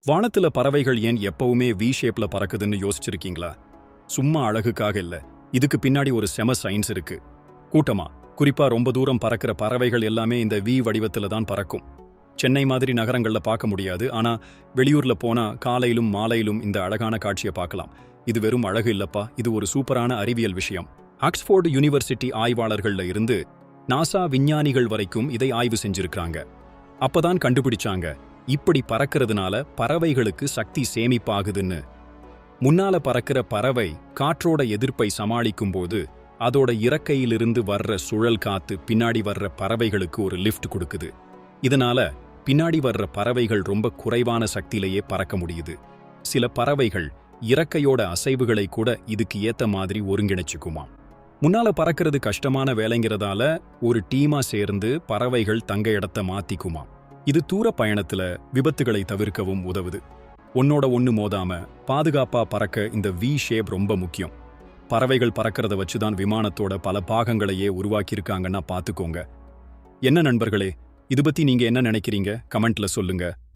வானத்துல பறவைகள் ஏன் எப்பவுமே வி ஷேப்ல பறக்குதுன்னு யோசிச்சிருக்கீங்களா? சும்மா அழகுக்காக இல்ல. இதுக்கு பின்னாடி ஒரு செம சயின்ஸ் இருக்கு. கூட்டமா, குறிப்பா ரொம்ப தூரம் பறக்கிற பறவைகள் எல்லாமே இந்த வி வடிவத்துல தான் பறக்கும். சென்னை மாதிரி நகரங்கள்ல பார்க்க முடியாது, ஆனா வெளியூர்ல போனா காலையிலும் மாலையிலும் இந்த அழகான காட்சியை பார்க்கலாம். இது வெறும் அழகு இல்லப்பா, இது ஒரு சூப்பரான அறிவியல் விஷயம். ஆக்ஸ்போர்டு யூனிவர்சிட்டி ஆய்வாளர்கள்ல இருந்து நாசா விஞ்ஞானிகள் வரைக்கும் இதை ஆய்வு செஞ்சிருக்காங்க. அப்பதான் கண்டுபிடிச்சாங்க, இப்படி பறக்கிறதுனால பறவைகளுக்கு சக்தி சேமிப்பாகுதுன்னு. முன்னால பறக்கிற பறவை காற்றோட எதிர்ப்பை சமாளிக்கும் போது அதோட இறக்கையிலிருந்து வர்ற சுழல் காத்து பின்னாடி வர்ற பறவைகளுக்கு ஒரு லிஃப்ட் கொடுக்குது. இதனால பின்னாடி வர்ற பறவைகள் ரொம்ப குறைவான சக்தியிலேயே பறக்க முடியுது. சில பறவைகள் இறக்கையோட அசைவுகளை கூட இதுக்கு ஏத்த மாதிரி ஒருங்கிணைச்சுக்குமாம். முன்னால பறக்கிறது கஷ்டமான வேலைங்கிறதால ஒரு டீமா சேர்ந்து பறவைகள் தங்க இடத்த மாத்திக்குமாம். இது தூர பயணத்துல விபத்துகளை தவிர்க்கவும் உதவுது. ஒன்னோட ஒன்னு மோதாம பாதுகாப்பா பறக்க இந்த வி ஷேப் ரொம்ப முக்கியம். பறவைகள் பறக்கிறத வச்சுதான் விமானத்தோட பல பாகங்களையே உருவாக்கியிருக்காங்கன்னா பாத்துக்கோங்க. என்ன நண்பர்களே, இது பத்தி நீங்க என்ன நினைக்கிறீங்க? கமெண்ட்ல சொல்லுங்க.